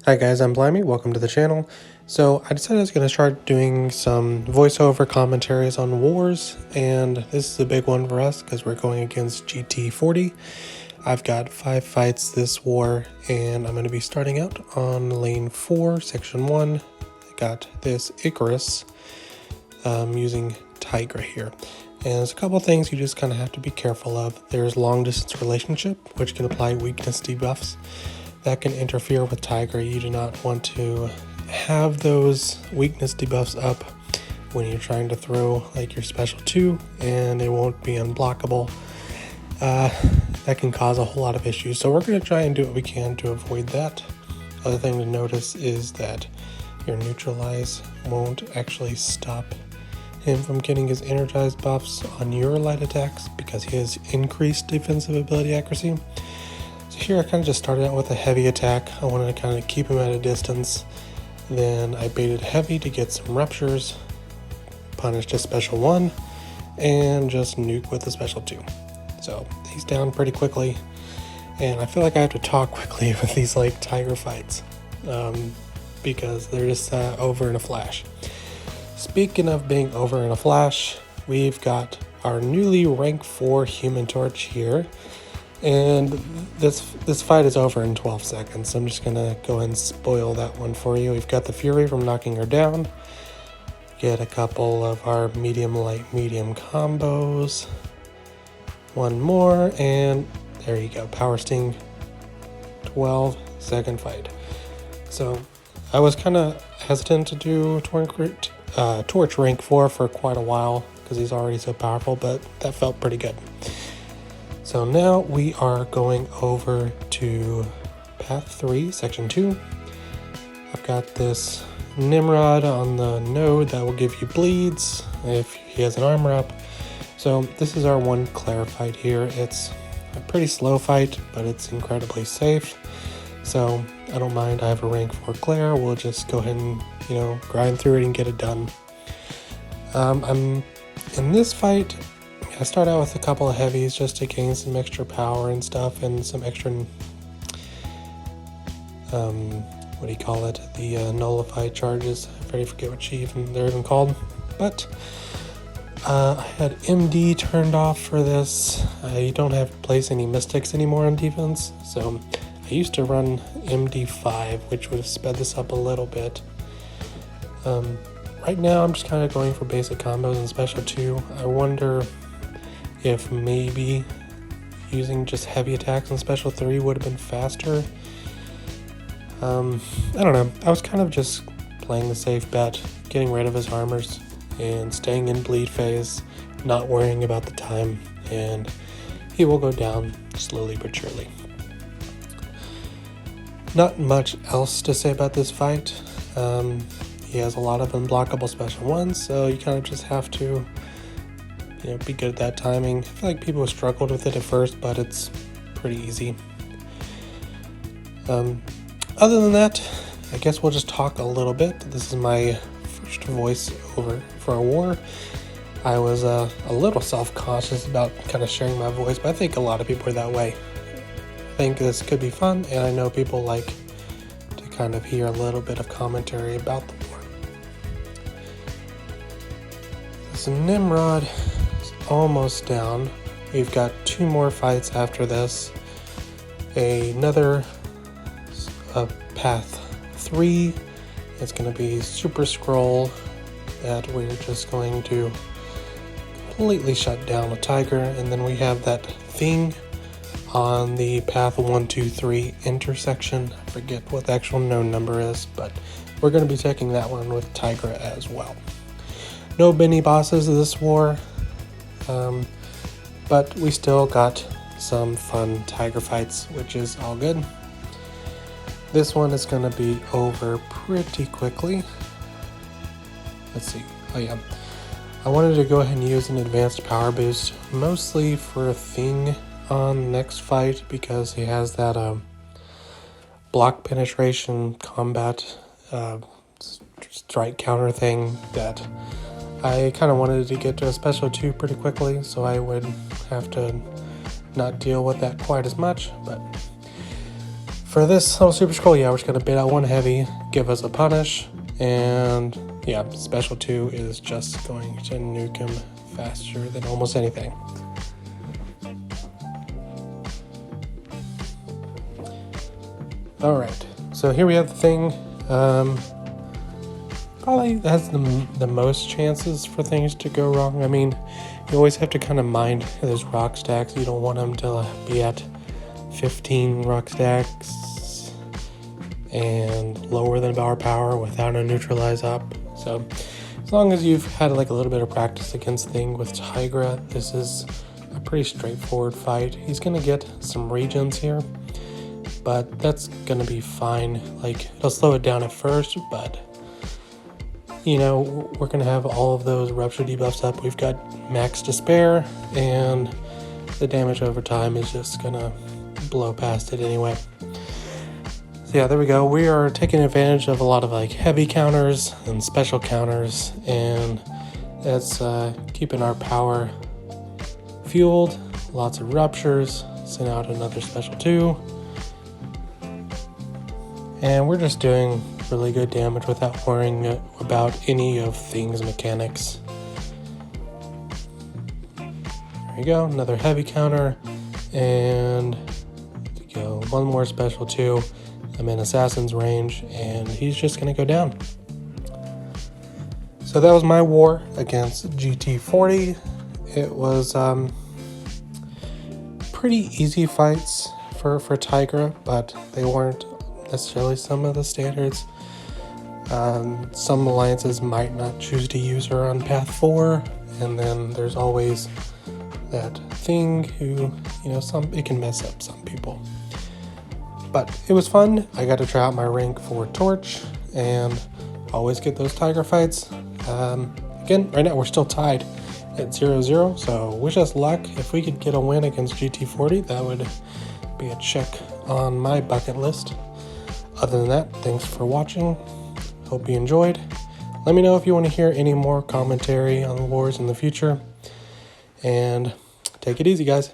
Hi guys, I'm Blimey, welcome to the channel. So I decided I was going to start doing some voiceover commentaries on wars, and this is a big one for us because we're going against GT40. I've got 5 fights this war, and I'm going to be starting out on lane 4, section 1. I got this Ikaris using Tigra here. And there's a couple things you just kind of have to be careful of. There's long distance relationship, which can apply weakness debuffs. That can interfere with Tigra. You do not want to have those weakness debuffs up when you're trying to throw like your special 2, and it won't be unblockable. That can cause a whole lot of issues, so we're going to try and do what we can to avoid that. Other thing to notice is that your neutralize won't actually stop him from getting his energized buffs on your light attacks because he has increased defensive ability accuracy. So here I kind of just started out with a heavy attack. I wanted to kind of keep him at a distance. Then I baited heavy to get some ruptures, punished a special 1, and just nuke with a special 2. So he's down pretty quickly, and I feel like I have to talk quickly with these like Tiger fights because they're just over in a flash. Speaking of being over in a flash, we've got our newly rank 4 Human Torch here. And this fight is over in 12 seconds, so I'm just going to go ahead and spoil that one for you. We've got the Fury from knocking her down. Get a couple of our medium, light, medium combos. One more, and there you go. Power Sting, 12-second fight. So I was kind of hesitant to do Torch rank 4 for quite a while because he's already so powerful, but that felt pretty good. So now we are going over to path 3, section 2. I've got this Nimrod on the node that will give you bleeds if he has an armor up. So this is our one Claire fight here. It's a pretty slow fight, but it's incredibly safe. So I don't mind, I have a rank 4 Claire. We'll just go ahead and, grind through it and get it done. I'm in this fight. I start out with a couple of heavies just to gain some extra power and stuff, and some extra, the nullified charges. I already forget what they're even called. But I had MD turned off for this. I don't have to place any mystics anymore on defense, so I used to run MD5, which would have sped this up a little bit. Right now I'm just kind of going for basic combos and special 2. I wonder if maybe using just heavy attacks and special 3 would have been faster. I don't know. I was kind of just playing the safe bet, getting rid of his armors and staying in bleed phase, not worrying about the time, and he will go down slowly but surely. Not much else to say about this fight. He has a lot of unblockable special 1s, so you kind of just have to be good at that timing. I feel like people struggled with it at first, but it's pretty easy. Other than that, I guess we'll just talk a little bit. This is my first voice over for a war. I was a little self-conscious about kind of sharing my voice, but I think a lot of people are that way. I think this could be fun, and I know people like to kind of hear a little bit of commentary about the war. This Nimrod almost down. We've got 2 more fights after this. Another path 3. It's going to be Super Skrull that we're just going to completely shut down a Tiger, and then we have that thing on the path 1, 2, 3 intersection. I forget what the actual node number is, but we're going to be taking that one with Tigra as well. No mini bosses this war. But we still got some fun Tiger fights, which is all good. This one is going to be over pretty quickly. Let's see. Oh yeah. I wanted to go ahead and use an advanced power boost, mostly for a thing on the next fight, because he has that block penetration combat strike counter thing that I kind of wanted to get to a special 2 pretty quickly, so I would have to not deal with that quite as much. But For this little Super Skrull, yeah, we're just going to bait out one heavy, give us a punish, and yeah, special 2 is just going to nuke him faster than almost anything. Alright, so here we have the thing. Probably has the most chances for things to go wrong. I mean, you always have to kind of mind those rock stacks. You don't want them to be at 15 rock stacks and lower than bar power without a neutralize up. So as long as you've had like a little bit of practice against thing with Tigra, this is a pretty straightforward fight. He's gonna get some regens here, but that's gonna be fine. Like, it'll slow it down at first, but you know, we're gonna have all of those rupture debuffs up. We've got max despair, and the damage over time is just gonna blow past it anyway. So yeah, there we go. We are taking advantage of a lot of like heavy counters and special counters, and that's keeping our power fueled. Lots of ruptures. Send out another special 2. And we're just doing really good damage without worrying about any of things mechanics. There you go, another heavy counter, and go one more special 2. I'm in assassin's range, and he's just gonna go down. So that was my war against GT40. It was pretty easy fights for Tigra, but they weren't necessarily some of the standards. Some alliances might not choose to use her on path 4, and then there's always that thing who, you know, it can mess up some people. But it was fun. I got to try out my rank for Torch, and always get those Tiger fights. Again, right now we're still tied at 0-0, so wish us luck. If we could get a win against GT40, that would be a check on my bucket list. Other than that, thanks for watching. Hope you enjoyed. Let me know if you want to hear any more commentary on the wars in the future. And take it easy, guys.